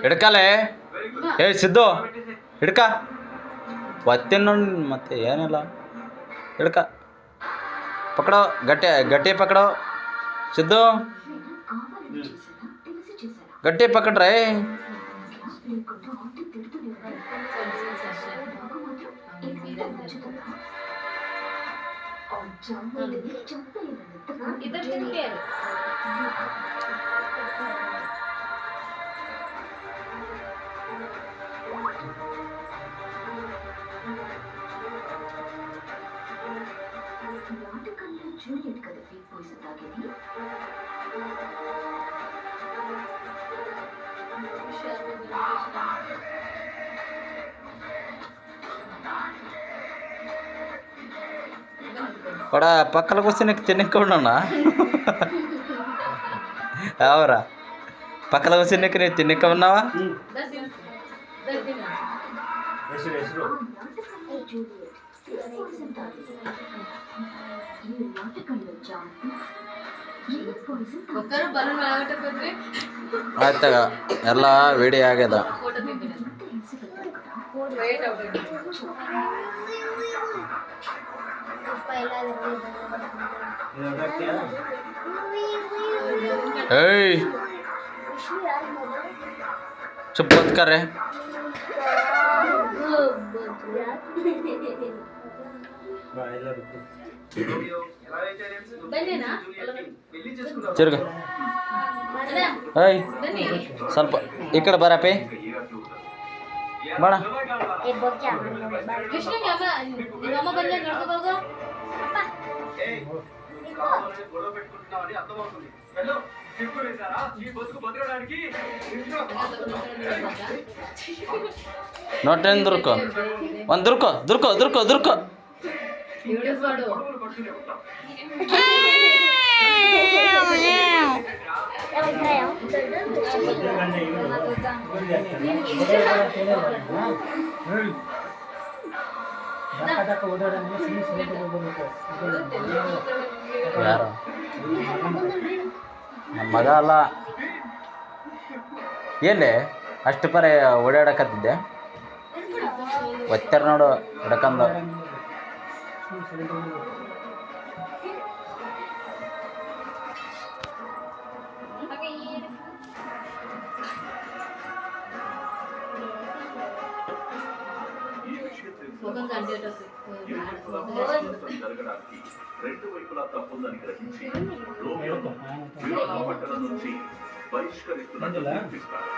ಹಿಡ್ಕಲೆ ಸಿದ್ದು ಹಿಡ್ಕ ಒತ್ತಿನ ಮತ್ತೆ ಏನಿಲ್ಲ ಹಿಡ್ಕ ಪಕಡೋ ಗಟ್ಟಿ ಪಕಡೋ ಸಿದ್ದು ಗಟ್ಟಿ ಪಕಡ್ರೆ జూలియట్ కదా ఫేక్ వాయిస్ తాగేది పడ పక్కలకు వస్తే నీకు తినకుండా అవరా పక్కలకు వస్తే నీకు నేను తినక ఉన్నావా ಆಯ್ತಾಗ ಎಲ್ಲ ವಿಡಿ ಆಗ್ಯದ ಏಯ್ ಚುಪ್ ಬತ್ ಕರೆ ತಿರ್ಗ ಏಯ್ ಸ್ವಲ್ಪ ಈ ಕಡೆ ಬರಪ್ಪಿ ಬಾಣ ನೋಟೇನು ದುರ್ಕೋ ಒಂದು ದುರ್ಕೋ ಯಾರು ನಮ್ಮ ಮಗ ಅಲ್ಲ ಎಲ್ಲಿ ಅಷ್ಟು ಪರ ಓಡಾಡಕತ್ತಿದ್ದೆ ಒತ್ತಾರ ನೋಡು ಹಿಡ್ಕಂದು రెండు వైపులా తప్పుందని గ్రహించి పట్టణం నుంచి బహిష్కరిస్తున్నట్లు చూపిస్తారు.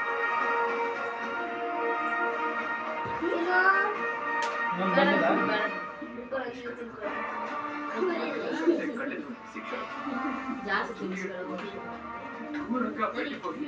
దూరంగా వెళ్ళిపోయి